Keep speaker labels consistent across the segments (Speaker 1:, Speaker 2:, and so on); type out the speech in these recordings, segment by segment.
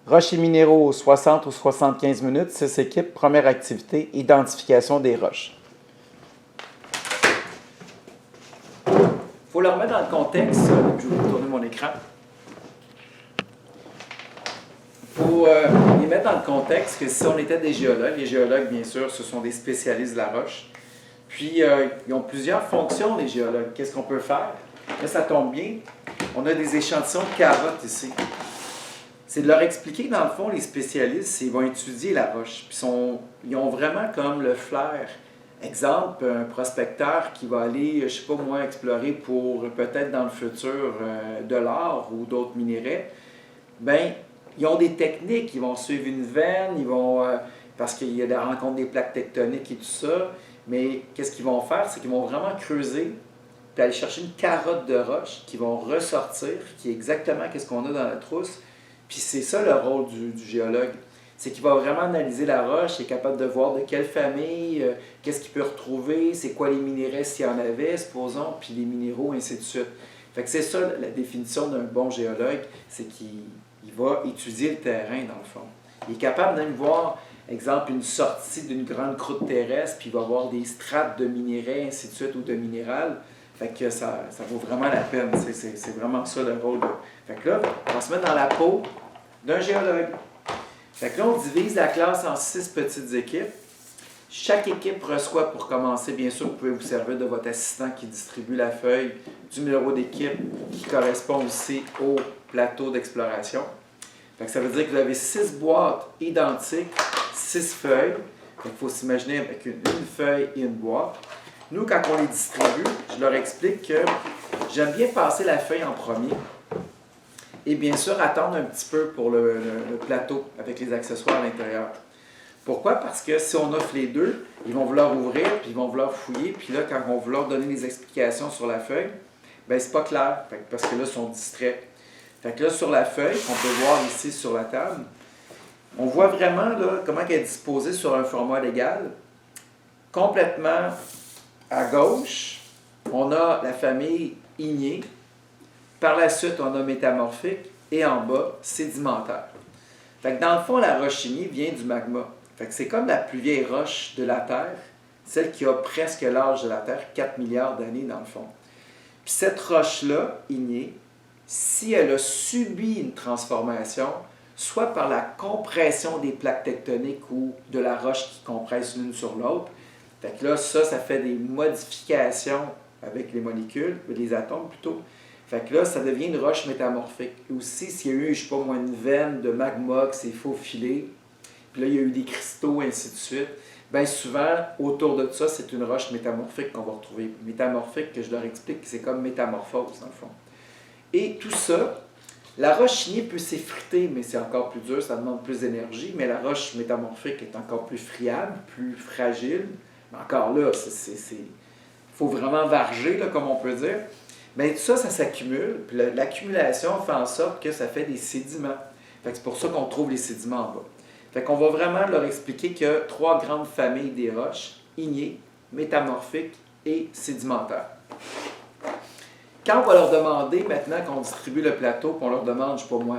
Speaker 1: Roches et minéraux, 60 ou 75 minutes, 6 équipes, première activité, identification des roches. Il faut le remettre dans le contexte, je vais vous tourner mon écran. Il faut les mettre dans le contexte que si on était des géologues, les géologues, bien sûr, ce sont des spécialistes de la roche. Puis, ils ont plusieurs fonctions, les géologues. Qu'est-ce qu'on peut faire? Là, ça tombe bien. On a des échantillons de carottes ici. C'est de leur expliquer que, dans le fond, les spécialistes, ils vont étudier la roche. Puis ils ont vraiment comme le flair. Exemple, un prospecteur qui va aller, je ne sais pas moi, explorer pour peut-être dans le futur de l'or ou d'autres minéraux, bien, ils ont des techniques. Ils vont suivre une veine, parce qu'il y a la rencontre des plaques tectoniques et tout ça. Mais qu'est-ce qu'ils vont faire? C'est qu'ils vont vraiment creuser, puis aller chercher une carotte de roche qui vont ressortir, qui est exactement ce qu'on a dans la trousse. Puis c'est ça le rôle du géologue. C'est qu'il va vraiment analyser la roche, il est capable de voir de quelle famille, qu'est-ce qu'il peut retrouver, c'est quoi les minéraux s'il y en avait, supposons, puis les minéraux, ainsi de suite. Fait que c'est ça la définition d'un bon géologue, c'est qu'il va étudier le terrain dans le fond. Il est capable de voir, exemple, une sortie d'une grande croûte terrestre, puis il va voir des strates de minéraux, ainsi de suite, ou de minéral. Fait que ça vaut vraiment la peine. C'est vraiment ça le rôle. Fait que là, on va se mettre dans la peau d'un géologue. Fait que là, on divise la classe en 6 petites équipes. Chaque équipe reçoit, pour commencer, bien sûr, vous pouvez vous servir de votre assistant qui distribue la feuille du numéro d'équipe qui correspond aussi au plateau d'exploration. Fait que ça veut dire que vous avez 6 boîtes identiques, 6 feuilles. Il faut s'imaginer avec une feuille et une boîte. Nous, quand on les distribue, je leur explique que j'aime bien passer la feuille en premier et bien sûr attendre un petit peu pour le plateau avec les accessoires à l'intérieur. Pourquoi? Parce que si on offre les deux, ils vont vouloir ouvrir, puis ils vont vouloir fouiller, puis là, quand on va vouloir donner des explications sur la feuille, bien, c'est pas clair, parce que là, ils sont distraits. Fait que là, sur la feuille, qu'on peut voir ici sur la table, on voit vraiment là, comment elle est disposée sur un format légal. Complètement à gauche, on a la famille ignée. Par la suite, on a métamorphique. Et en bas, sédimentaire. Fait que dans le fond, la roche ignée vient du magma. Fait que c'est comme la plus vieille roche de la Terre, celle qui a presque l'âge de la Terre, 4 milliards d'années dans le fond. Puis cette roche-là, ignée, si elle a subi une transformation, soit par la compression des plaques tectoniques ou de la roche qui compresse l'une sur l'autre, fait que là, ça fait des modifications avec les molécules, les atomes plutôt. Fait que là, ça devient une roche métamorphique. Aussi, s'il y a eu, je ne sais pas moi, une veine de magma qui s'est faufilée, puis là, il y a eu des cristaux, ainsi de suite, bien souvent, autour de ça, c'est une roche métamorphique qu'on va retrouver. Métamorphique, que je leur explique, c'est comme métamorphose, dans le fond. Et tout ça, la roche ignée peut s'effriter, mais c'est encore plus dur, ça demande plus d'énergie, mais la roche métamorphique est encore plus friable, plus fragile. Mais encore là, il faut vraiment varger, là, comme on peut dire. Mais tout ça, ça s'accumule, puis l'accumulation fait en sorte que ça fait des sédiments. Fait que c'est pour ça qu'on trouve les sédiments en bas. Fait qu'on va vraiment leur expliquer qu'il y a 3 grandes familles des roches, ignées, métamorphiques et sédimentaires. Quand on va leur demander, maintenant qu'on distribue le plateau, qu'on leur demande, je ne sais pas moi,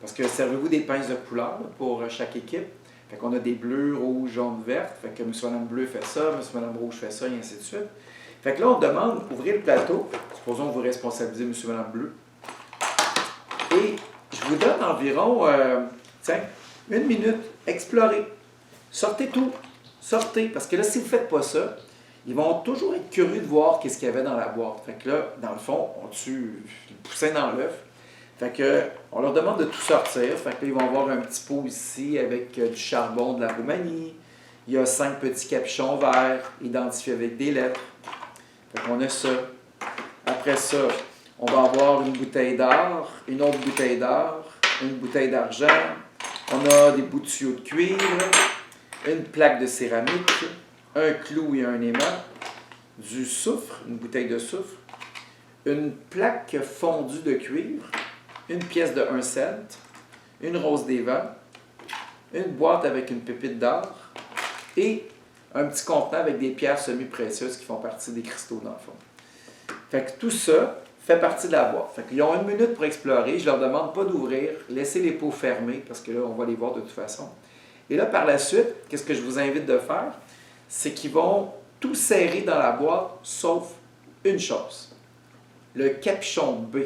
Speaker 1: parce que servez-vous des pinces de couleur là, pour chaque équipe? Fait qu'on a des bleus, rouges, jaunes, vertes. Fait que M. Madame Bleu fait ça, M. Madame Rouge fait ça, et ainsi de suite. Fait que là, on demande, ouvrez le plateau. Supposons que vous responsabilisez M. Madame Bleu. Et je vous donne environ, 1 minute, explorez. Sortez tout. Sortez. Parce que là, si vous ne faites pas ça, ils vont toujours être curieux de voir qu'est-ce qu'il y avait dans la boîte. Fait que là, dans le fond, on tue le poussin dans l'œuf. Fait que, on leur demande de tout sortir. Fait que là, ils vont avoir un petit pot ici avec du charbon de la Roumanie. Il y a 5 petits capuchons verts identifiés avec des lettres. Fait qu'on a ça. Après ça, on va avoir une bouteille d'or, une autre bouteille d'or, une bouteille d'argent. On a des bouts de tuyaux de cuivre, une plaque de céramique, un clou et un aimant, du soufre, une bouteille de soufre, une plaque fondue de cuivre, une pièce de 1 cent, une rose des vents, une boîte avec une pépite d'or et un petit contenant avec des pierres semi-précieuses qui font partie des cristaux dans le fond. Fait que tout ça fait partie de la boîte. Fait qu'ils ont 1 minute pour explorer. Je leur demande pas d'ouvrir, laissez les pots fermés, parce que là, on va les voir de toute façon. Et là, par la suite, qu'est-ce que je vous invite de faire? C'est qu'ils vont tout serrer dans la boîte, sauf une chose. Le capuchon B,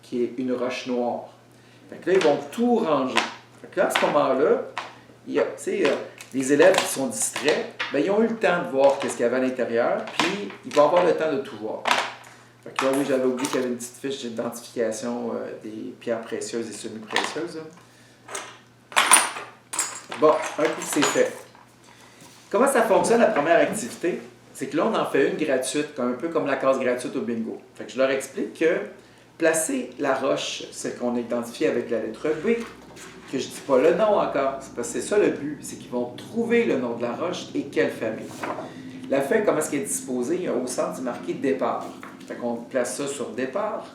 Speaker 1: qui est une roche noire. Fait que là, ils vont tout ranger. Fait que là, à ce moment-là, les élèves qui sont distraits, bien, ils ont eu le temps de voir ce qu'il y avait à l'intérieur, puis ils vont avoir le temps de tout voir. Fait que là, oui, j'avais oublié qu'il y avait une petite fiche d'identification des pierres précieuses et semi-précieuses. Bon, un coup, c'est fait. Comment ça fonctionne la première activité? C'est que là, on en fait une gratuite, un peu comme la case gratuite au bingo. Fait que je leur explique que placer la roche, c'est qu'on a identifié avec la lettre B, que je ne dis pas le nom encore, c'est parce que c'est ça le but, c'est qu'ils vont trouver le nom de la roche et quelle famille. La feuille, comment est-ce qu'elle est disposée? Au centre, c'est marqué départ. Fait qu'on place ça sur départ.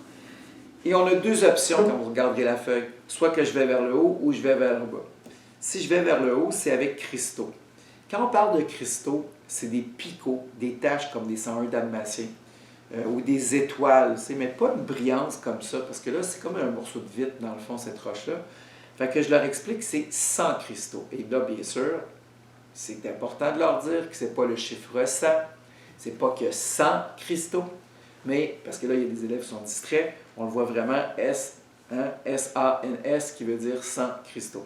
Speaker 1: Et on a 2 options quand vous regarderez la feuille. Soit que je vais vers le haut ou je vais vers le bas. Si je vais vers le haut, c'est avec cristaux. Quand on parle de cristaux, c'est des picots, des taches comme des 101 dalmatiens, ou des étoiles, mais pas une brillance comme ça, parce que là, c'est comme un morceau de vitre, dans le fond, cette roche-là. Fait que je leur explique que c'est 100 cristaux. Et là, bien sûr, c'est important de leur dire que ce n'est pas le chiffre 100, c'est pas que 100 cristaux, mais, parce que là, il y a des élèves qui sont distraits, on le voit vraiment S, S-A-N-S, qui veut dire 100 cristaux.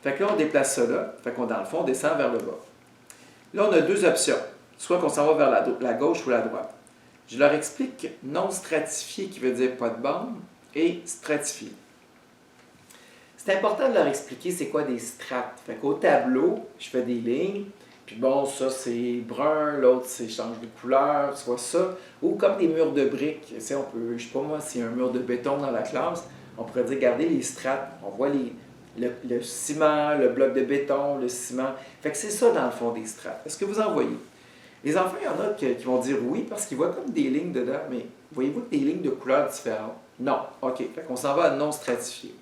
Speaker 1: Fait que là, on déplace ça là, fait qu'on, dans le fond, on descend vers le bas. Là, on a 2 options, soit qu'on s'en va vers la gauche ou la droite. Je leur explique non stratifié, qui veut dire pas de bande, et stratifié. C'est important de leur expliquer c'est quoi des strates. Fait qu'au tableau, je fais des lignes, puis bon, ça c'est brun, l'autre c'est change de couleur, soit ça, ou comme des murs de briques. Tu sais, on peut, je sais pas moi, s'il y a un mur de béton dans la classe, on pourrait dire, regardez les strates, on voit le ciment, le bloc de béton, le ciment. Fait que c'est ça dans le fond des strates. Est-ce que vous en voyez? Les enfants, il y en a qui vont dire oui parce qu'ils voient comme des lignes dedans, mais voyez-vous des lignes de couleurs différentes? Non. OK. Fait qu'on s'en va à non stratifié.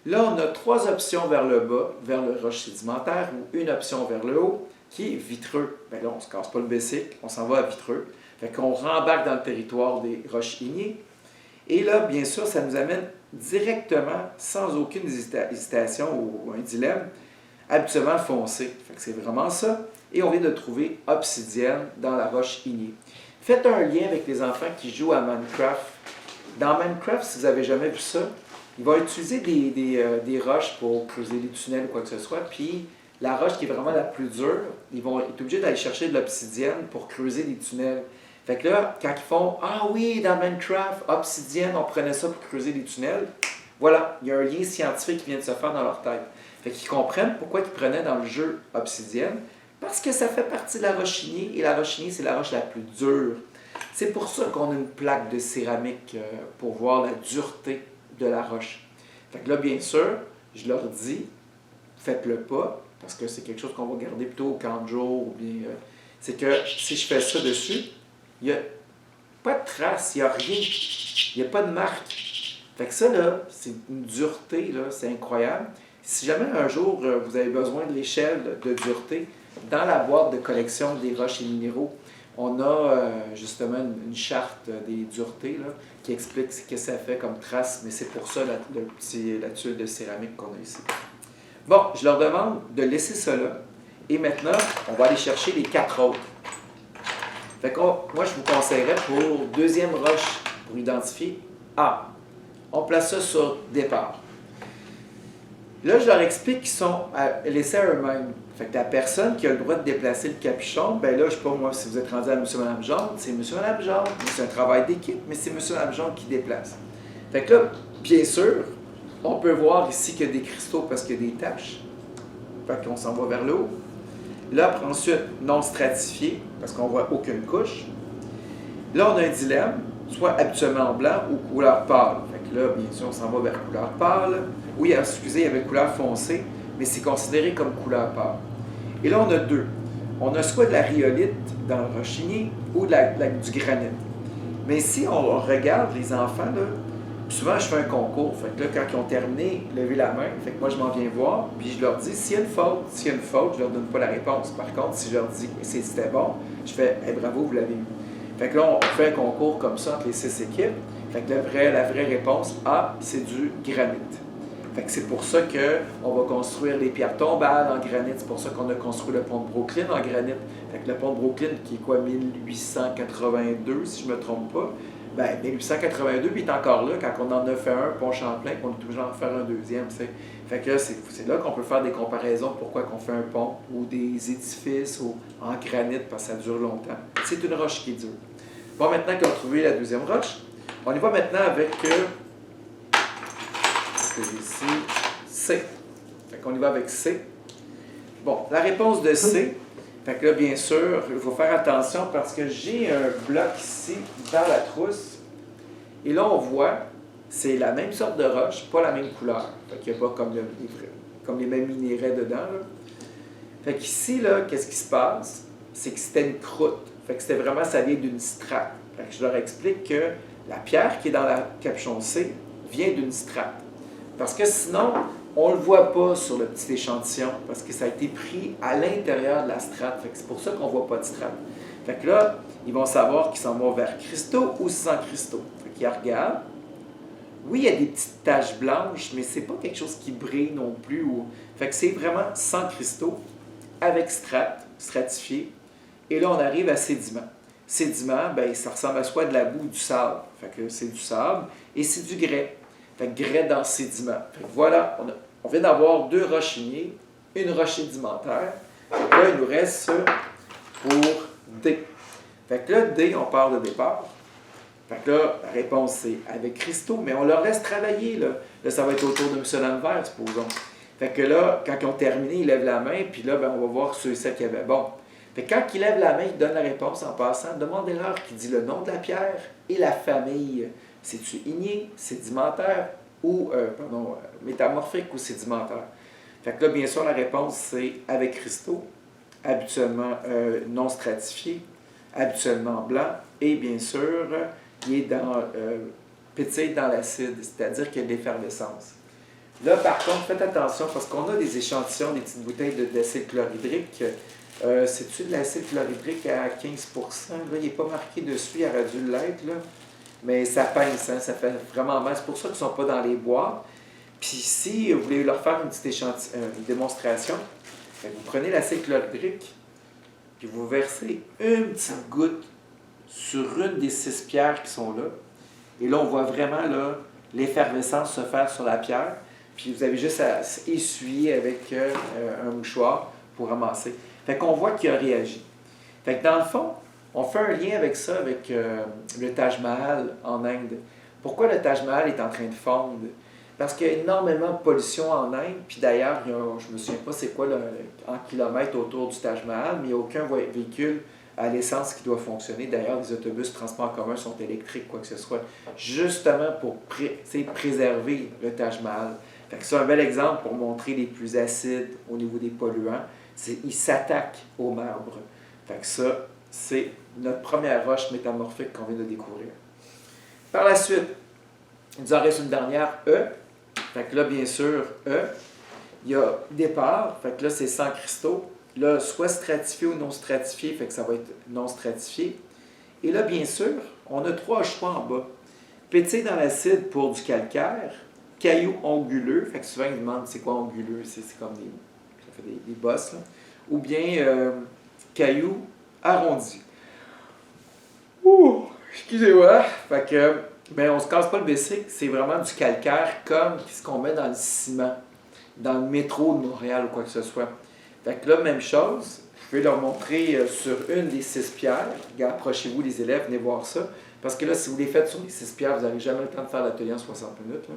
Speaker 1: Là, on a 3 options vers le bas, vers le roche sédimentaire, ou une option vers le haut, qui est vitreux. Bien là, on ne se casse pas le bicycle, on s'en va à vitreux. Fait qu'on rembarque dans le territoire des roches ignées. Et là, bien sûr, ça nous amène directement, sans aucune hésitation ou un dilemme, habituellement foncé. Fait que c'est vraiment ça. Et on vient de trouver obsidienne dans la roche ignée. Faites un lien avec les enfants qui jouent à Minecraft. Dans Minecraft, si vous n'avez jamais vu ça, ils vont utiliser des roches pour creuser des tunnels ou quoi que ce soit. Puis la roche qui est vraiment la plus dure, ils vont être obligés d'aller chercher de l'obsidienne pour creuser des tunnels. Fait que là, quand ils font « Ah oui, dans Minecraft, obsidienne, on prenait ça pour creuser des tunnels », voilà, il y a un lien scientifique qui vient de se faire dans leur tête. Fait qu'ils comprennent pourquoi ils prenaient dans le jeu obsidienne, parce que ça fait partie de la roche ignée, et la roche ignée, c'est la roche la plus dure. C'est pour ça qu'on a une plaque de céramique pour voir la dureté de la roche. Fait que là, bien sûr, je leur dis, faites-le pas, parce que c'est quelque chose qu'on va garder plutôt au camp de jour, ou bien, c'est que si je fais ça dessus, il n'y a pas de trace, il n'y a rien, il n'y a pas de marque. Fait que ça, là, c'est une dureté, là, c'est incroyable. Si jamais un jour, vous avez besoin de l'échelle de dureté, dans la boîte de collection des roches et minéraux, on a justement une charte des duretés là, qui explique ce que ça fait comme trace, mais c'est pour ça la tuile de céramique qu'on a ici. Bon, je leur demande de laisser ça là, et maintenant, on va aller chercher les 4 autres. Fait que moi, je vous conseillerais pour deuxième roche, pour identifier A. On place ça sur départ. Là, je leur explique qu'ils sont laissés à eux-mêmes. Fait que la personne qui a le droit de déplacer le capuchon, ben là, je sais pas moi, si vous êtes rendu à M. Mme Jaune, c'est M. Mme Jaune. C'est un travail d'équipe, mais c'est M. Mme Jaune qui déplace. Fait que là, bien sûr, on peut voir ici qu'il y a des cristaux parce qu'il y a des taches. Fait qu'on s'en va vers le haut. Là, ensuite, non stratifié, parce qu'on voit aucune couche. Là, on a un dilemme, soit habituellement en blanc ou couleur pâle. Fait que là, bien sûr, on s'en va vers couleur pâle. Oui, excusez, il y avait couleur foncée, mais c'est considéré comme couleur pâle. Et là, on a 2. On a soit de la rhyolite dans le rochinier ou du granit. Mais si on regarde les enfants, là, souvent je fais un concours. Fait que là, quand ils ont terminé, levez la main. Fait que moi, je m'en viens voir, puis je leur dis s'il y a une faute, je leur donne pas la réponse. Par contre, si je leur dis c'était bon, je fais hey, bravo, vous l'avez eu. Fait que là, on fait un concours comme ça entre les 6 équipes. Fait que la vraie réponse A, c'est du granit. Fait que c'est pour ça qu'on va construire les pierres tombales en granit. C'est pour ça qu'on a construit le pont de Brooklyn en granit. Fait que le pont de Brooklyn, qui est quoi, 1882, si je ne me trompe pas, ben 1882, puis il est encore là quand on en a fait un, pont Champlain, qu'on est obligé d'en faire un deuxième, tu sais. Fait que c'est là qu'on peut faire des comparaisons pourquoi qu'on fait un pont ou des édifices en granit, parce que ça dure longtemps. C'est une roche qui dure. Bon, maintenant qu'on a trouvé la deuxième roche, on y va maintenant avec ici, C. Fait qu'on y va avec C. Bon, la réponse de C, fait que là, bien sûr, il faut faire attention parce que j'ai un bloc ici dans la trousse. Et là, on voit, c'est la même sorte de roche, pas la même couleur. Fait qu'il n'y a pas comme les mêmes minéraux dedans, là. Fait qu'ici, là, qu'est-ce qui se passe? C'est que c'était une croûte. Fait que c'était vraiment, ça vient d'une strate. Fait que je leur explique que la pierre qui est dans la capuchon C vient d'une strate. Parce que sinon, on ne le voit pas sur le petit échantillon, parce que ça a été pris à l'intérieur de la strate. Fait que c'est pour ça qu'on ne voit pas de strate. Fait que là, ils vont savoir qu'ils s'en vont vers cristaux ou sans cristaux. Fait qu'ils regardent. Oui, il y a des petites taches blanches, mais c'est pas quelque chose qui brille non plus. Fait que c'est vraiment sans cristaux, avec strate, stratifié. Et là, on arrive à sédiment. Sédiment, ben, ça ressemble à soit de la boue ou du sable. Fait que c'est du sable et c'est du grès. Fait que grès dans sédiment. Fait que voilà, on vient d'avoir deux roches ignées, une roche sédimentaire. Fait que là, il nous reste pour D. Fait que là, D, on part de départ. Fait que là, la réponse, c'est avec cristaux, mais on leur laisse travailler, là. Là, ça va être autour de M. Lambert, supposons. Fait que là, quand ils ont terminé, ils lèvent la main, puis là, ben, on va voir ceux et celles qui avaient bon. Fait que quand ils lèvent la main, ils donnent la réponse en passant. Demandez-leur qui dit le nom de la pierre et la famille. C'est-tu igné, sédimentaire ou, métamorphique ou sédimentaire? Fait que là, bien sûr, la réponse, c'est avec cristaux, habituellement non stratifié, habituellement blanc, et bien sûr, il est pétille dans l'acide, c'est-à-dire qu'il y a de l'effervescence. Là, par contre, faites attention, parce qu'on a des échantillons, des petites bouteilles d'acide chlorhydrique. C'est-tu de l'acide chlorhydrique à 15%? Là, il n'est pas marqué dessus, il aurait dû l'être, là. Mais ça pince, hein, ça fait vraiment mal. C'est pour ça qu'ils ne sont pas dans les boîtes. Puis si vous voulez leur faire une petite une démonstration, vous prenez l'acide chlorhydrique, puis vous versez une petite goutte sur une des 6 pierres qui sont là. Et là, on voit vraiment l'effervescence se faire sur la pierre. Puis vous avez juste à essuyer avec un mouchoir pour ramasser. Fait qu'on voit qu'il a réagi. Fait que dans le fond, on fait un lien avec ça, avec le Taj Mahal en Inde. Pourquoi le Taj Mahal est en train de fondre? Parce qu'il y a énormément de pollution en Inde. Puis d'ailleurs, je ne me souviens pas c'est quoi en kilomètres autour du Taj Mahal, mais il n'y a aucun véhicule à l'essence qui doit fonctionner. D'ailleurs, les autobus de transport en commun sont électriques, quoi que ce soit, justement pour préserver le Taj Mahal. Fait que c'est un bel exemple pour montrer les plus acides au niveau des polluants. Ils s'attaquent au marbre. Fait que ça, c'est notre première roche métamorphique qu'on vient de découvrir. Par la suite, il nous en reste une dernière, E. Fait que là, bien sûr, E, il y a départ. Fait que là, c'est sans cristaux. Là, soit stratifié ou non stratifié, fait que ça va être non stratifié. Et là, bien sûr, on a 3 choix en bas. Pétille dans l'acide pour du calcaire, cailloux onguleux, fait que souvent ils demandent c'est quoi onguleux, c'est comme ça fait des bosses, là. Ou bien cailloux arrondis. Ouh, excusez-moi. Fait que, ben, on se casse pas le bessic, c'est vraiment du calcaire comme ce qu'on met dans le ciment, dans le métro de Montréal ou quoi que ce soit. Fait que là, même chose, je vais leur montrer sur une des 6 pierres. Approchez-vous les élèves, venez voir ça. Parce que là, si vous les faites sur les 6 pierres, vous n'avez jamais le temps de faire l'atelier en 60 minutes. Là.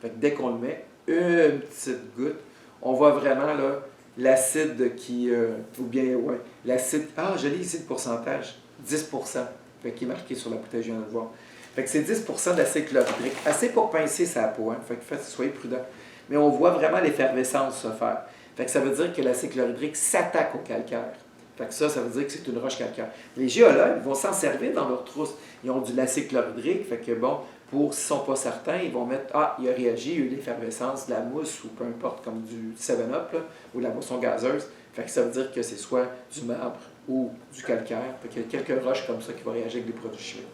Speaker 1: Fait que dès qu'on le met, une petite goutte, on voit vraiment là l'acide qui... ou bien, ouais, l'acide... Ah, je lis ici le pourcentage. 10%. Fait qu'il est marqué sur la bouteille, je viens de le voir. Fait que c'est 10% d'acide chlorhydrique. Assez pour pincer sa peau, hein. Fait que soyez prudents. Mais on voit vraiment l'effervescence se faire. Fait que ça veut dire que l'acide chlorhydrique s'attaque au calcaire. Fait que ça veut dire que c'est une roche calcaire. Les géologues vont s'en servir dans leur trousse. Ils ont de l'acide chlorhydrique, fait que bon, s'ils ne sont pas certains, ils vont mettre, il a réagi, il y a eu l'effervescence, de la mousse, ou peu importe, comme du 7-Up, là, ou de la boisson gazeuse. Fait que ça veut dire que c'est soit du marbre ou du calcaire. Fait qu'il y a quelques roches comme ça qui vont réagir avec des produits chimiques.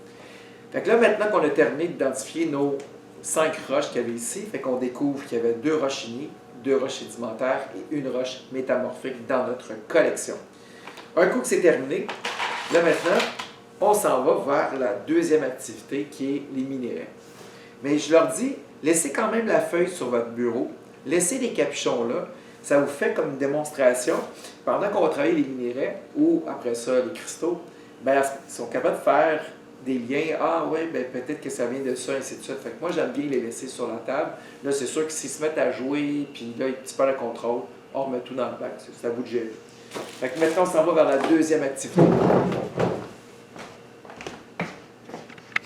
Speaker 1: Fait que là, maintenant qu'on a terminé d'identifier nos 5 roches qu'il y avait ici, fait qu'on découvre qu'il y avait 2 roches ignées, 2 roches sédimentaires et une roche métamorphique dans notre collection. Un coup que c'est terminé, là maintenant, on s'en va vers la deuxième activité qui est les minéraux. Mais je leur dis, laissez quand même la feuille sur votre bureau, laissez les capuchons là, ça vous fait comme une démonstration. Pendant qu'on va travailler les minéraux ou après ça les cristaux, ben, ils sont capables de faire des liens. Ah ouais, ben, peut-être que ça vient de ça, ainsi de suite. Fait que moi, j'aime bien les laisser sur la table. Là, c'est sûr que s'ils se mettent à jouer, puis là, ils perdent le contrôle, on remet tout dans le bac. C'est à vous de gérer. Fait que maintenant, on s'en va vers la deuxième activité.